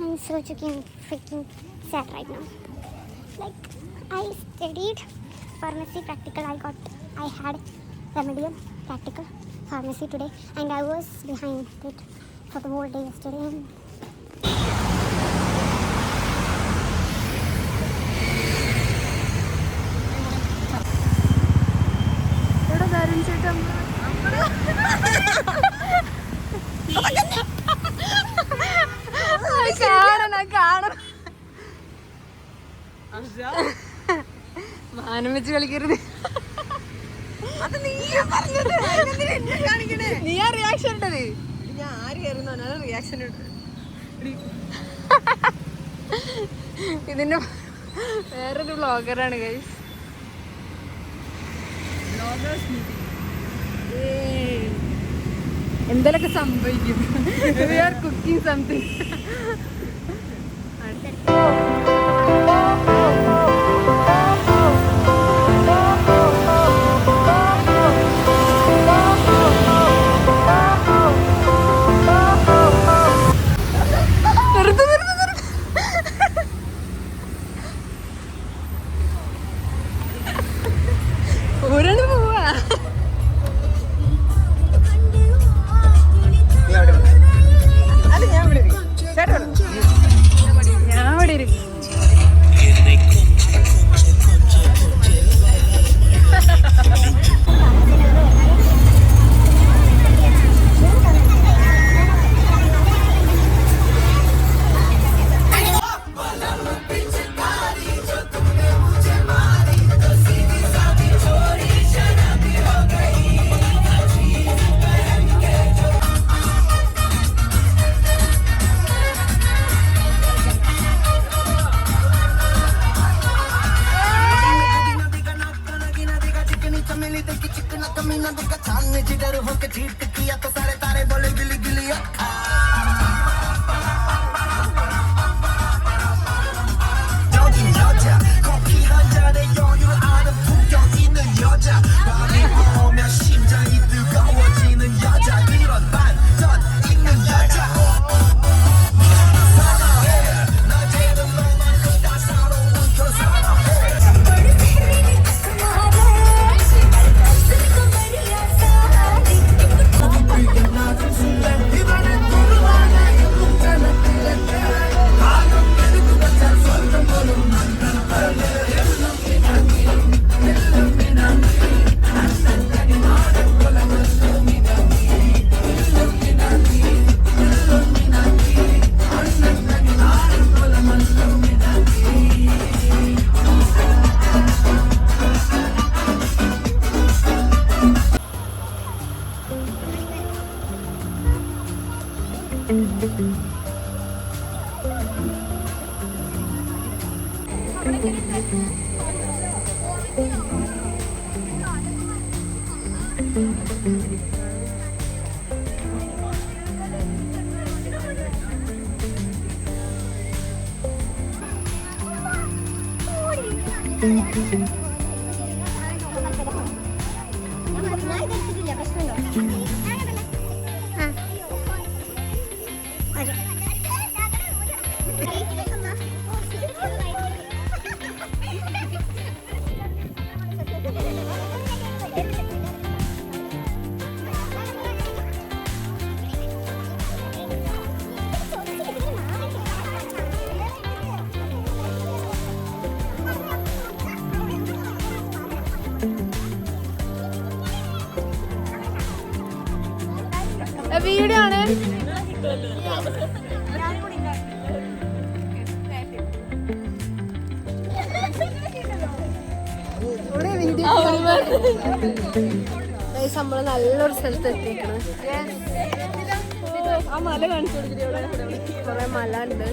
I'm so freaking sad right now. Like, I studied pharmacy practical. I had remedial practical pharmacy today, and I was behind it for the whole day yesterday. മാനം വെച്ച് കളിക്കരുത്. നീ ആ reaction ഇട്ടത്. ഞാൻ ആര് reaction ഇട്ടത്. ഇതിന്റെ വേറൊരു വ്ളോഗറാണ് ഗൈസ്. എന്തെങ്കിലുമൊക്കെ സംഭവിക്കും. We are cooking something. Video ആണ്. നമ്മള് നല്ലൊരു സ്ഥലത്ത് എത്തിക്കണം. ആ മല കാണിച്ചു കൊടുത്തിട്ട് കൊറേ മല ഉണ്ട്.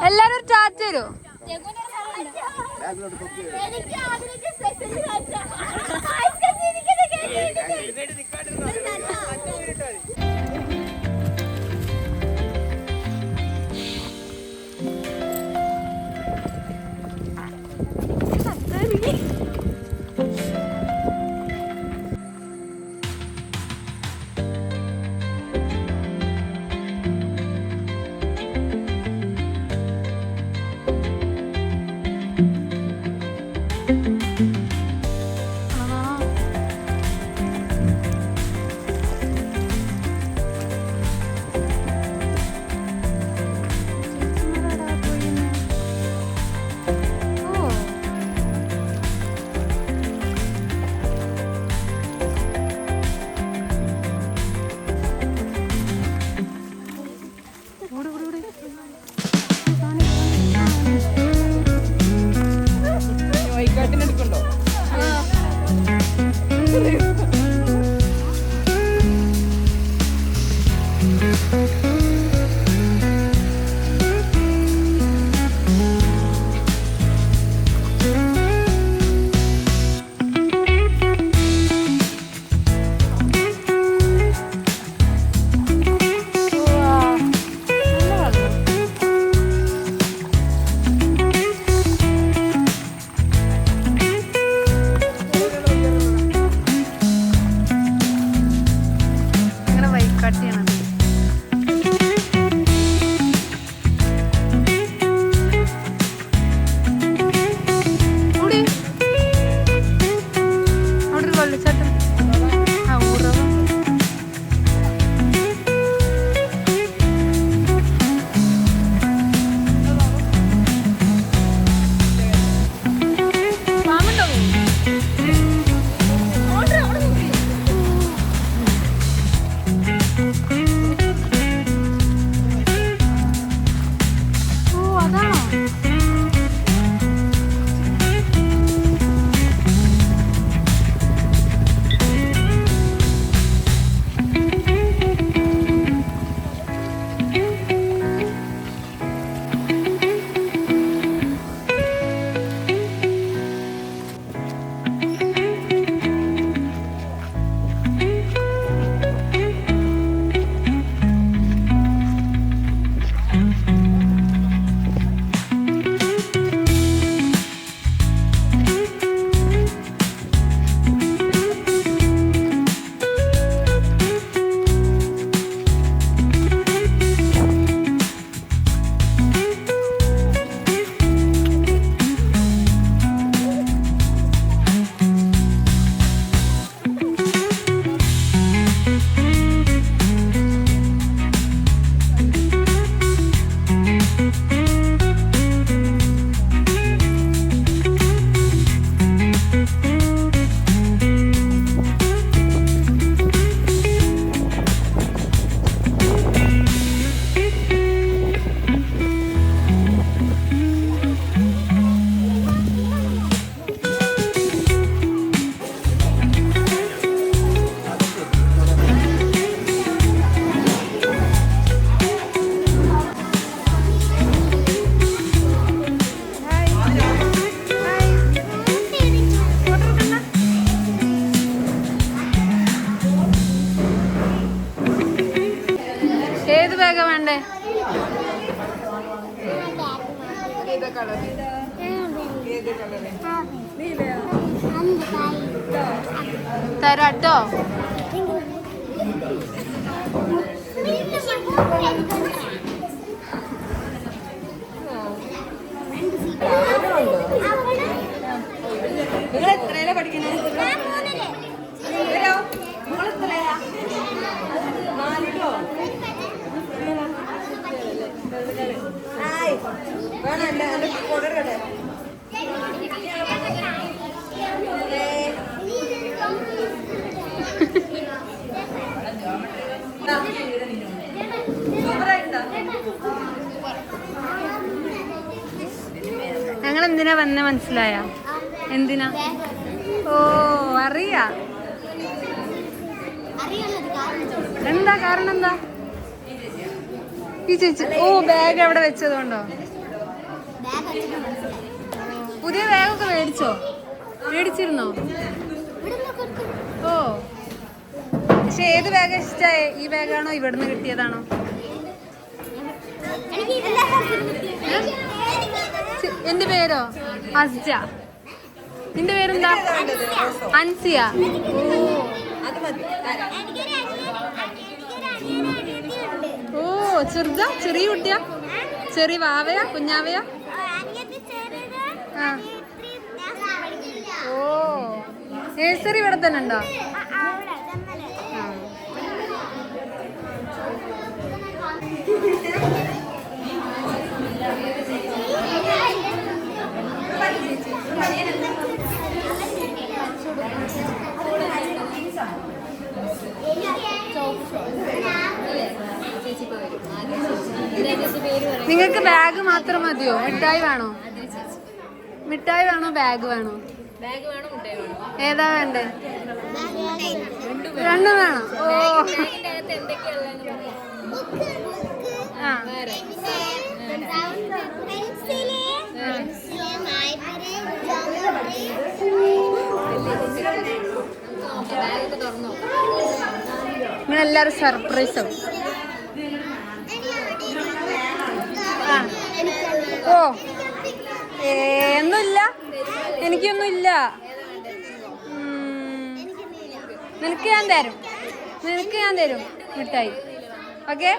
എല്ലാരും ചാറ്റ് തരോ? ഏത് ബാഗാ വേണ്ടേ? തരാട്ടോ. നിങ്ങൾ എത്രയിലാ പഠിക്കുന്നത്? വേണല്ല എന്റെ കൊടരടെ ഞങ്ങൾ എന്തിനാ വന്നെ മനസ്സിലായ? എന്തിനാ? ഓ അറിയാ. എന്താ കാരണം? എന്താ ഈ ചേച്ചി? ഓ ബാഗ് എവിടെ വെച്ചതുകൊണ്ടോ? പുതിയ ബാഗൊക്കെ മേടിച്ചോ? മേടിച്ചിരുന്നോ? ഓ പക്ഷെ ഏത് ബാഗാ ഇഷ്ടായേ? ഈ ബാഗാണോ ഇവിടുന്ന് കിട്ടിയതാണോ? എന്റെ പേരോ അസ്ജ. നിന്റെ പേരെന്താ? അൻസിയ. ഓ ചെറുതാ? ചെറിയ കുട്ടിയാ? ചെറിയ വാവയാ? കുഞ്ഞാവയാ? ആ. ഓ നഴ്സറി ഇവിടെ തന്നെ ഉണ്ടോ? നിങ്ങൾക്ക് ബാഗ് മാത്രം മതിയോ? മിഠായി വേണോ? മിഠായി വേണോ ബാഗ് വേണോ? ഏതാ വേണ്ടേ? രണ്ടും വേണം. ഓ ആ നിങ്ങളെല്ലാരും സർപ്രൈസ് ആവും. ഓ ഒന്നുമില്ല, എനിക്കൊന്നുമില്ല. നിനക്ക് ഞാൻ തരും മിഠായി. ഓക്കെ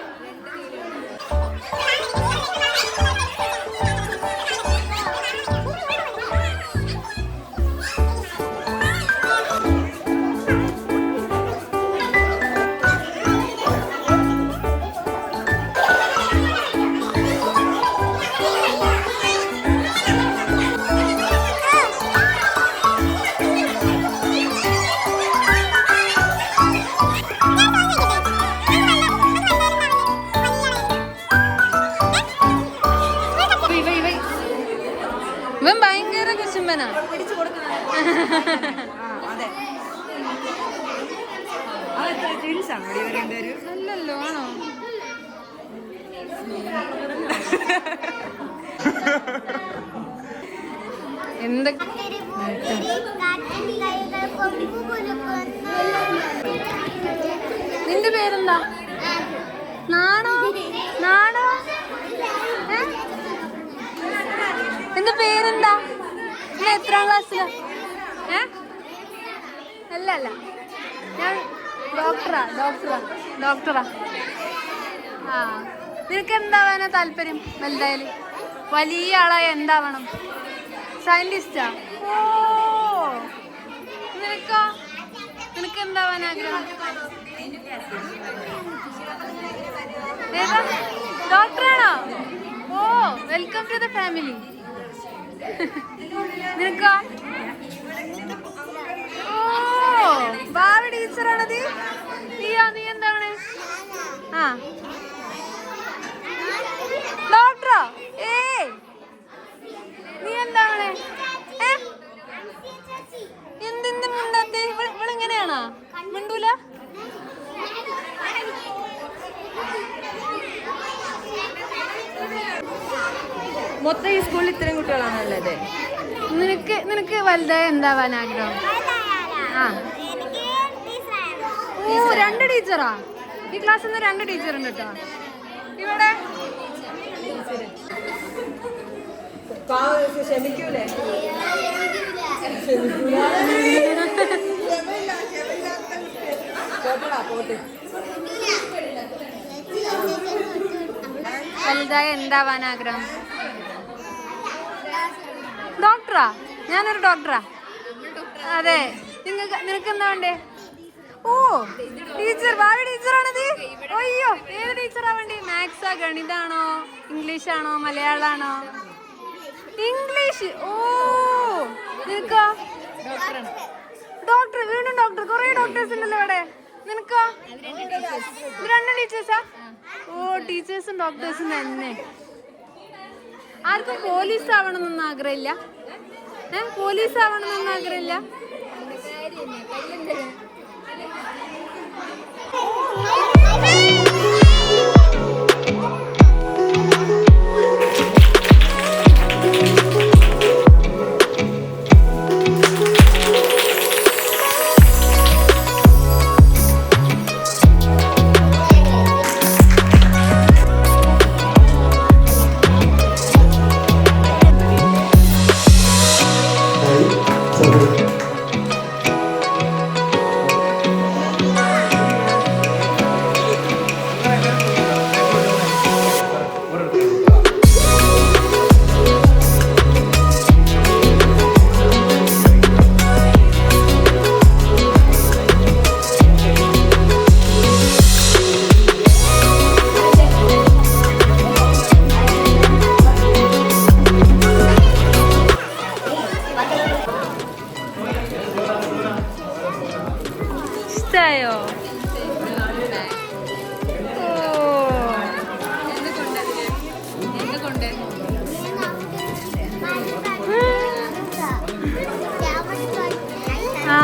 ഇവൻ ഭയങ്കര കുശുമ്പനാ. അല്ലല്ലോ, ആണോ? എന്തൊക്കെ നിന്റെ പേരെന്താ? നാണോ? നാണോ? നിന്റെ പേരെന്താ? നീ എത്രാം ക്ലാസ്സിലാ? അല്ല ഞാൻ ഡോക്ടറാ. ആ നിനക്ക് എന്താവാനാ താല്പര്യം വലുതായാല്? വലിയ ആളായ എന്താവണം? സയന്റിസ്റ്റാ? ഓ നിനക്ക് എന്താവാൻ ആഗ്രഹം? ഏതാ? ഡോക്ടറാണോ? ഓ വെൽക്കം ടു ദ ഫാമിലി. നിനക്കോ? ഓ ഭാവി ടീച്ചറാണത്. നീ എന്താണ്? ആ ഡോക്ടറോ? നീ എന്താണ്? എന്തെന്ത് മിണ്ടാത്തെ? ഇവളിങ്ങനെയാണോ? മിണ്ടൂല? മൊത്തം ഈ സ്കൂളിൽ ഇത്രയും കുട്ടികളാണുള്ളത്. നിനക്ക് വലുതായ എന്താവാൻ ആഗ്രഹം? ആ ഓ 2 ടീച്ചറാ? ഈ ക്ലാസ്സിൽ നിന്ന് 2 ടീച്ചർ ഉണ്ട് കേട്ടോ ഇവിടെ. ക്ഷമിക്കൂലേ? വലുതായ എന്താവാൻ ആഗ്രഹം? ഡോക്ടറാ? ഞാനൊരു ഡോക്ടറാ. അതെ. നിനക്ക് എന്താ വേണ്ടേ? ഓ ടീച്ചർ, ഭാവി ടീച്ചറാണിത്. അയ്യോ ഏത് ടീച്ചറാ വേണ്ടി? മാത്സാ, ഗണിതാണോ, ഇംഗ്ലീഷാണോ, മലയാളാണോ? ഇംഗ്ലീഷ്. ഓ നിനക്കോ? ഡോക്ടർ. വീണ്ടും ഡോക്ടർ. കുറെ ഡോക്ടേഴ്സ് ഉണ്ടല്ലോ ഇവിടെ. നിനക്കോ? 2 ടീച്ചേഴ്സാ? ഓ ടീച്ചേഴ്സും ഡോക്ടേഴ്സും തന്നെ. ആർക്കും പോലീസ് ആവണമെന്നൊന്നും ആഗ്രഹമില്ല? പോലീസ് ആവണമെന്നൊന്നും ആഗ്രഹമില്ല? ഇഷ്ടായോ? ആ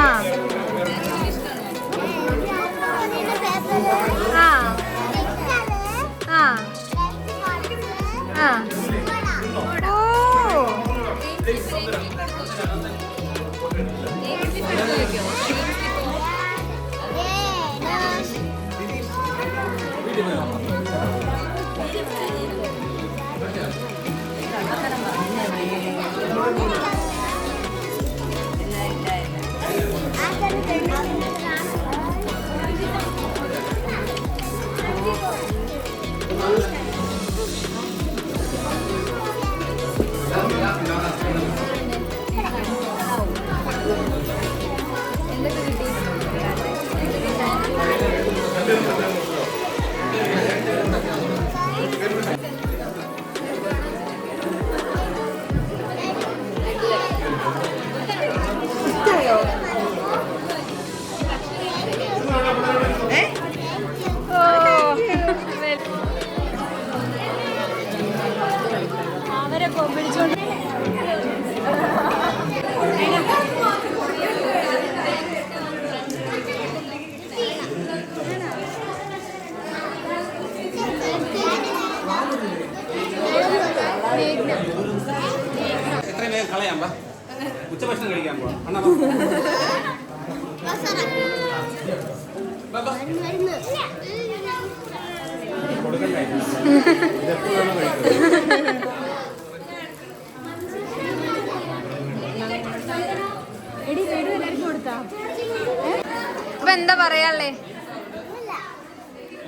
അപ്പൊ എന്താ പറയാല്ലേ?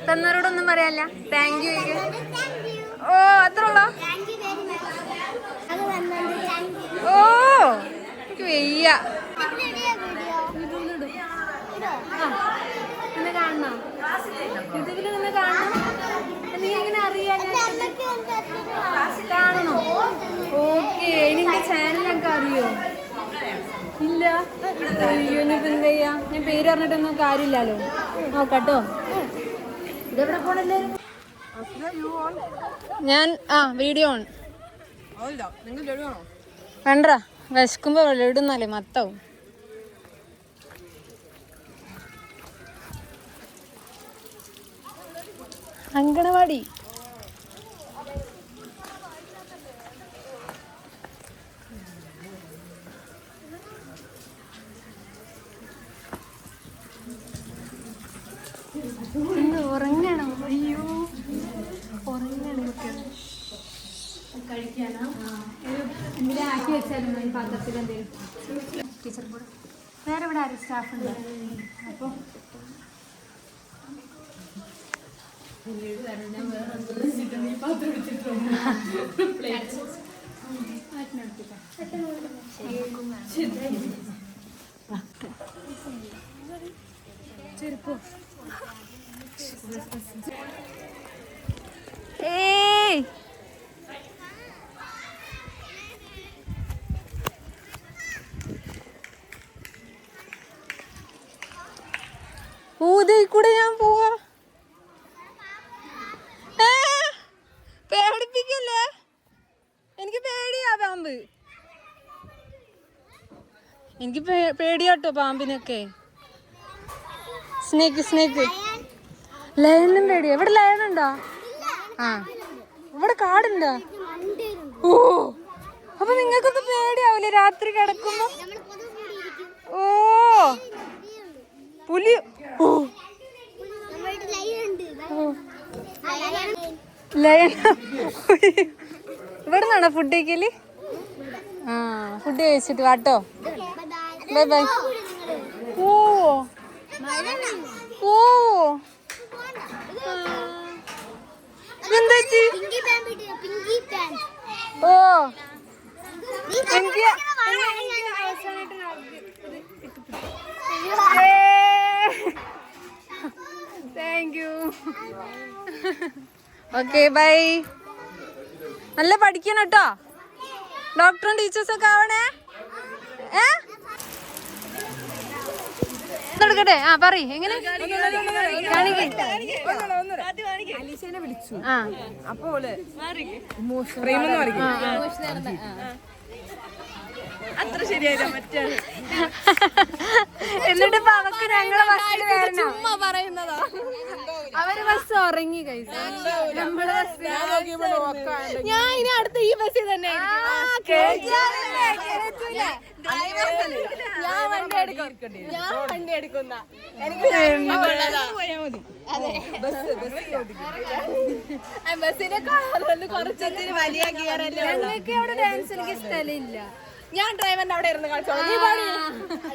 തന്നവരോടൊന്നും പറയാല്ല. Thank you. ഓ അത്ര ഉള്ളോ? ഓ എനിക്ക് വയ്യ. നിന്നെ കാണണോ? യൂട്യൂബില് നിന്നെ കാണണം. നീ എങ്ങനെ അറിയാൻ കാണണോ? ഓക്കെ. എനിക്ക് ചാനലൊക്കെ അറിയോ? ഇല്ല. അയ്യോ ഇനിയിപ്പോ എന്താ ചെയ്യാ? ഞാൻ പേര് പറഞ്ഞിട്ടൊന്നും കാര്യമില്ലല്ലോ. നോക്കട്ടോ. ഇതെവിടെ പോണല്ലേ? ഞാൻ വീഡിയോ ഓൺ. വേണ്ട, വിശക്കുമ്പോ ഇടുന്നാലേ മത്താവും. അങ്കണവാടി. ഉറങ്ങണോ? അയ്യോ ഉറങ്ങണ കഴിക്കാനോ? എന്തെങ്കിലും ആക്കി വെച്ചാലും ഈ പാത്രത്തിൽ എന്തെങ്കിലും. ടീച്ചർ കൂടെ വേറെ ഇവിടെ ആരും സ്റ്റാഫ് ഉണ്ട്. അപ്പോൾ ചെരുപ്പോ? ഏയ് ഊതേ കൂടെ ഞാൻ പോവാ. പേടിപ്പിക്കല്ലേ? എനിക്ക് പേടിയാ പാമ്പ്. എനിക്ക് പേടിയാട്ടോ പാമ്പിനൊക്കെ. സ്നേക്ക് ലയനും പേടിയാ. ഇവിടെ ലയനുണ്ടോ? ഇവിടെ കാടുണ്ടോ? ഓ അപ്പൊ നിങ്ങൾക്കൊക്കെ പേടിയാവൂലേ രാത്രി കിടക്കുമ്പോ? ഓ പുലി. ഓ ലയൻ. ഇവിടെ നിന്നാണോ ഫുഡ് കഴിക്കല്? ഫുഡ് കഴിച്ചിട്ട് വാട്ടോ. Bye bye. ഓ ഓ എന്താ? ഓ എനിക്ക് താങ്ക് യു. Okay bye. നല്ല പഠിക്കണം കേട്ടോ. ഡോക്ടറും ടീച്ചേഴ്സൊക്കെ ആവണേ. എടുക്കട്ടെ? പറയ് എങ്ങനെ അലീഷനെ വിളിച്ചു. അത്ര ശരിയായില്ല മറ്റേ. എന്നിട്ട് അവക്ക് ഞങ്ങളെ ബസ്സിൽ വരണം. അവര് ബസ് ഉറങ്ങി കഴിച്ചു. ഞാൻ ഇനി അടുത്ത ഈ ബസ്സിൽ തന്നെ ഞാൻ വണ്ടി എടുക്കുന്ന ബസ്സിനെ കുറച്ചൊരു വലിയ ഗിയറല്ലേ. ഞങ്ങൾക്ക് അവിടെ ഡാൻസ് എനിക്ക് സ്ഥലമില്ല. ഞാൻ ഡ്രൈവറിന്റെ അവിടെ ഇരുന്ന് കളിച്ചോളാം.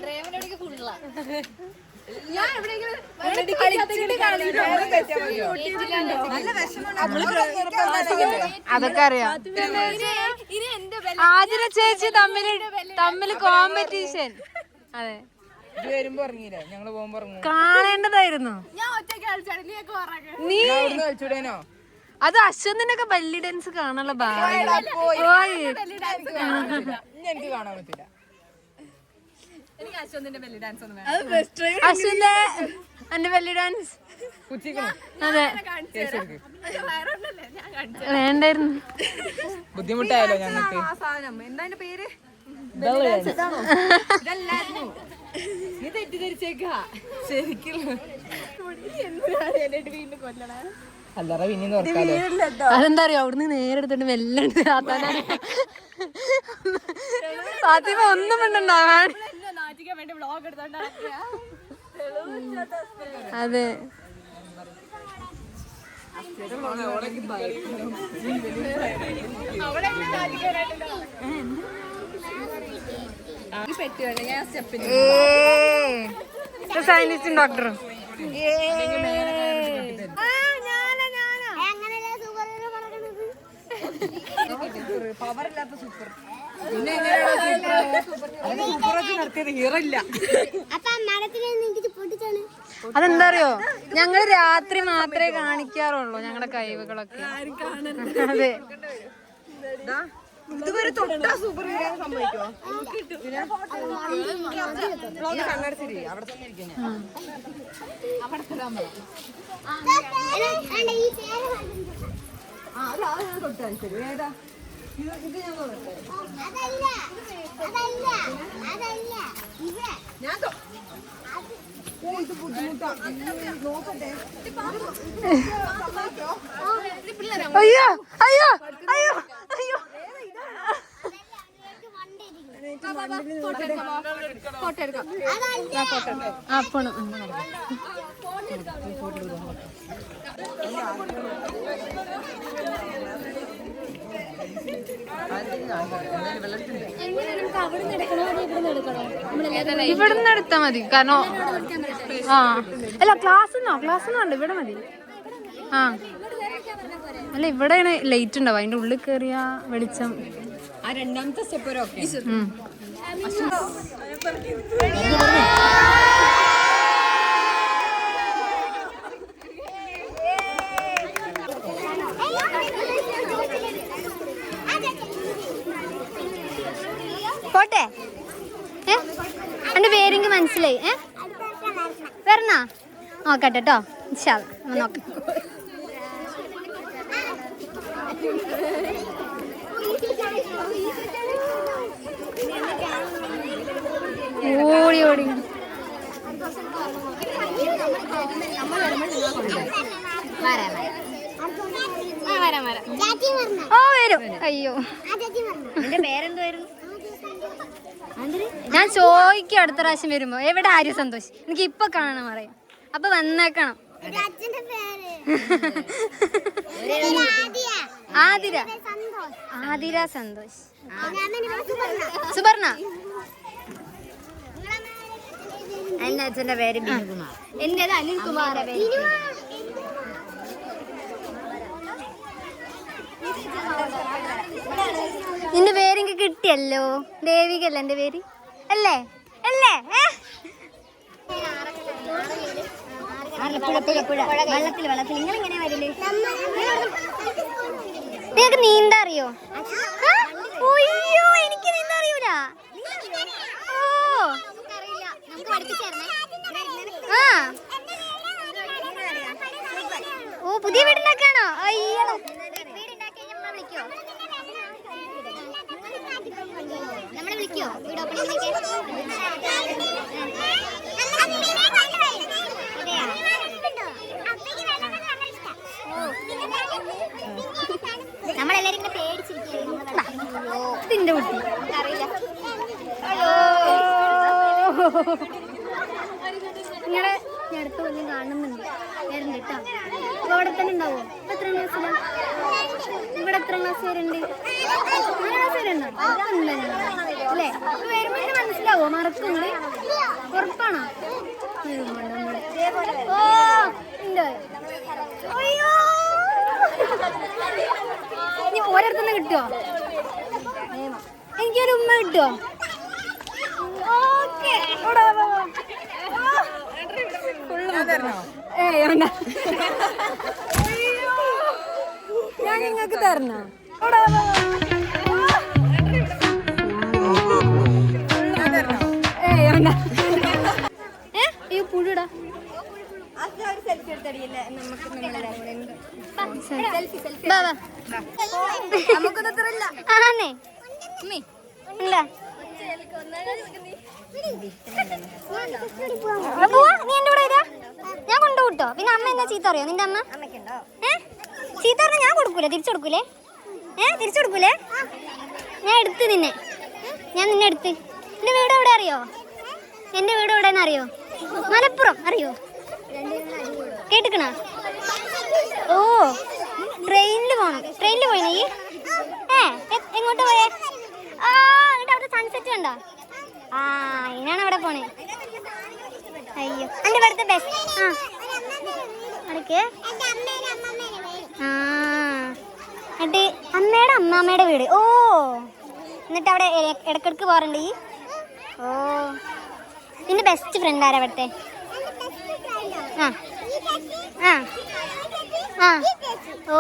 ഡ്രൈവറിനോടേക്ക് ഫുള്ളാ. ഞാൻ എവിടെയെങ്കിലും അതൊക്കെ അറിയാം. ആതിര ചേച്ചി തമ്മില് കോമ്പറ്റീഷൻ. അതെ വരുമ്പോ ഇറങ്ങിയില്ലേ? ഞങ്ങള് പോകുമ്പോ ഇറങ്ങും. കാണേണ്ടതായിരുന്നു. നീ കളിച്ചൂടേനോ? അത് അശ്വന്തിനൊക്കെ ബെല്ലി ഡാൻസ് കാണാനുള്ള ഭാഗ്യം. എനിക്ക് കാണാൻ പറ്റില്ല. അശ്വന്റെ എന്റെ ബെല്ലി ഡാൻസ് അതെ വേണ്ടായിരുന്നു. ബുദ്ധിമുട്ടായല്ലോ ഞങ്ങൾക്ക്. അതെന്താ അറിയോ? അവിടുന്ന് നേരെ എടുത്തിട്ട് വെല്ലുണ്ട്. ഫാത്തിമ ഒന്നും മിണ്ടണ്ടാവാൻ. അതെ സയന്റിസ്റ്റും ഡോക്ടറും. പവറില്ലാത്ത സൂപ്പർ. നടത്തിയത് ഹീറോ ഇല്ല. അതെന്താ അറിയോ, ഞങ്ങള് രാത്രി മാത്രമേ കാണിക്കാറുള്ളൂ ഞങ്ങളുടെ കഴിവുകളൊക്കെ. അതെ ഇതുവരെ തൊട്ടാ സൂപ്പർ ഹീറോ സംഭവിക്കോ? കണ്ണടച്ചിരി അവിടെ തന്നെ ഇരിക്കും. തൊട്ടാൽ ഏതാ ഇത്? ഞാൻ ഇത് ബുദ്ധിമുട്ടാണ്. നോക്കട്ടെ. അയ്യോ അയ്യോ അയ്യോ അയ്യോ. ഇവിടുന്ന് എടുത്താ മതി. കാരണം ആ അല്ല ക്ലാസ് ഉണ്ട്. ഇവിടെ മതി. ആ അല്ല ഇവിടെയാണ് ലൈറ്റ് ഉണ്ടാവും. അതിന്റെ ഉള്ളിൽ കയറിയ വെളിച്ചം. ആ രണ്ടാമത്തെ സ്റ്റെപ്പ് ഓക്കെ. പോട്ടെ. എന്റെ പേരെങ്കിൽ മനസ്സിലായി. വരണ നോക്കട്ടെ കേട്ടോ. നോക്കാം. ഓടി ഓടി ഓ വരും. അയ്യോ ഞാൻ ചോദിക്കും അടുത്ത പ്രാവശ്യം വരുമ്പോ എവിടെ ആര്യ സന്തോഷ്, എനിക്ക് ഇപ്പൊ കാണണം പറയും. അപ്പൊ വന്നേക്കണം. ആതിര സന്തോഷ്. സുബർണ. എന്റെ അച്ഛന്റെ പേര് ബിനുകുമാർ. എന്റേത് അനിൽകുമാർ. നിന്റെ പേരെനിക്ക് കിട്ടിയല്ലോ. ദേവികല്ല എന്റെ പേര് അല്ലേ? അല്ലേ? വെള്ളത്തിൽ നിങ്ങൾ എങ്ങനെയാ വരല്? നിനക്ക് നീന്താ അറിയോ? അയ്യോ എനിക്ക് നീന്താ അറിയൂല. ഓ പുതിയ വീടുണ്ടാക്കാണോ? അയ്യോ നമ്മളെ വിളിക്കോ വീട് ഓപ്പണിംഗ്? നമ്മളെല്ലാരും ഇങ്ങനെ പേടിച്ചിരിക്കും. അറിയില്ല. നിങ്ങളെ ഞാൻ അടുത്ത കൊല്ലം കാണുന്നുണ്ട്. വരുന്നുണ്ട് കേട്ടോ. അപ്പോൾ അവിടെ തന്നെ ഉണ്ടാവോ? എത്ര ക്ലാസ്സിലാണ്? ഇവിടെ എത്ര ക്ലാസ് വരുന്നുണ്ട്? 4 ക്ലാസ് വരുന്നുണ്ടോ? അല്ലേ? വരുമ്പോൾ മനസ്സിലാവോ? മറക്കുന്നുണ്ട്? ഉറപ്പാണോ? ഓ ഉണ്ട്. അയ്യോ ഇനി ഓരോരുത്തന്നെ കിട്ടുമോ? എനിക്കൊരു ഉമ്മ കിട്ടുമോ? ഓക്കെ ഞാൻ നിങ്ങൾക്ക് തരണോ? അയ്യോ പുഴുടാ. ആന്നേ ഇല്ല. നീ എന്റെ കൂടെ വരാ? ഞാൻ കൊണ്ടുപോട്ടോ. പിന്നെ അമ്മ എന്നാ ചീത്ത അറിയോ? നിന്റെ അമ്മ ചീത്ത പറഞ്ഞാൽ ഞാൻ കൊടുക്കൂലേ? തിരിച്ചു കൊടുക്കൂലേ? തിരിച്ചു കൊടുക്കൂലേ? ഞാൻ എടുത്ത് നിന്നെ, ഞാൻ നിന്നെ എടുത്ത്. എൻ്റെ വീട് എവിടെ അറിയോ? എൻ്റെ വീട് എവിടെയെന്ന് അറിയോ? മലപ്പുറം അറിയോ? കേട്ടിക്കണ? ഓ ട്രെയിനിൽ പോണം. ട്രെയിനിൽ പോയി നീ? എങ്ങോട്ട് പോയേ? ആ എന്നിട്ട് അവിടെ സൺസെറ്റ് കണ്ടോ? ആ ഇതിനാണ് അവിടെ പോണേ. അയ്യോ എൻ്റെ ഇവിടുത്തെ ബെസ്റ്റ്. അടക്ക് എന്നിട്ട് അമ്മയുടെ അമ്മാമ്മയുടെ വീട്. ഓ എന്നിട്ട് അവിടെ ഇടക്കിടക്ക് പോകാറുണ്ട് ഈ? ഓ നിന്റെ ബെസ്റ്റ് ഫ്രണ്ട് ആരാ അവിടുത്തെ? ആ ആ ആ ഓ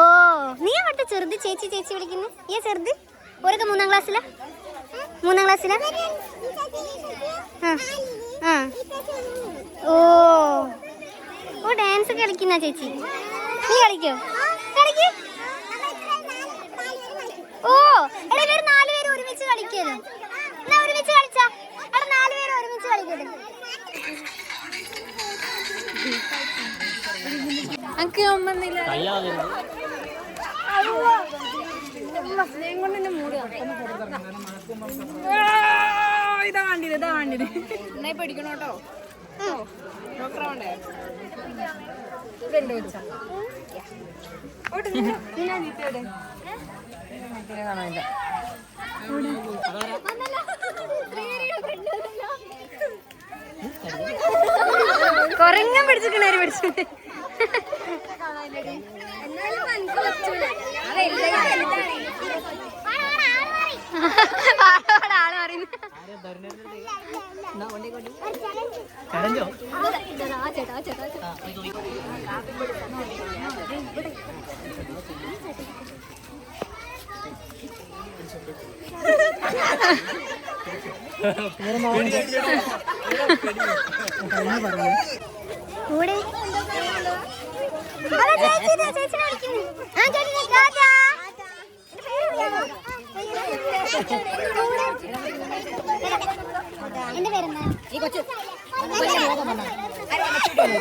നീ അവിടുത്തെ ചെറുത് ചേച്ചി ചേച്ചി വിളിക്കുന്നു. ഈ ചെറുത് ഓരൊക്കെ 3ാം ക്ലാസ്സിലാ? 3ാം ക്ലാസ്സിലാ? ആ ആ ഓ ഓ ഡാൻസ് കളിക്കുന്ന ചേച്ചി. നീ കളിക്കോ? കളിക്കൂ. ഓ എടാ ഇവർ 4 പേര് ഒരുമിച്ച് കളിക്കല്ലോ. എന്നാ ഒരുമിച്ച് കളിച്ചാ? അവിടെ 4 പേര് ഒരുമിച്ച് കളിക്കല്ലോ. എനിക്ക് ഒന്നില്ല ഇതാ വേണ്ടിയത്, ഇതാ വേണ്ടിയത്. എന്നായി പഠിക്കണം കേട്ടോ. ഡോക്ടർ ആവണ്ടേ? ഇതെന്റെ വെച്ചാ കൊറങ്ങാൻ പിടിച്ചിട്ടുണ്ടേ പിടിച്ചിട്ട്. ആള് പറയുന്നു കൂടെ എന്റെ പേരെന്താ?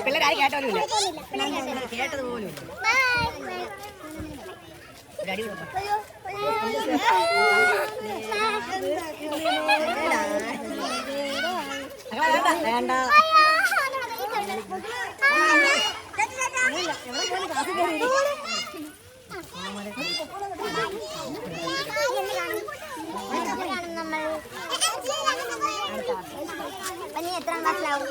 പിള്ളേരായി കേട്ടോലുമില്ല, കേട്ടത് പോലും. വേണ്ട നമ്മൾ എത്രാം ക്ലാസ്സിലാവും?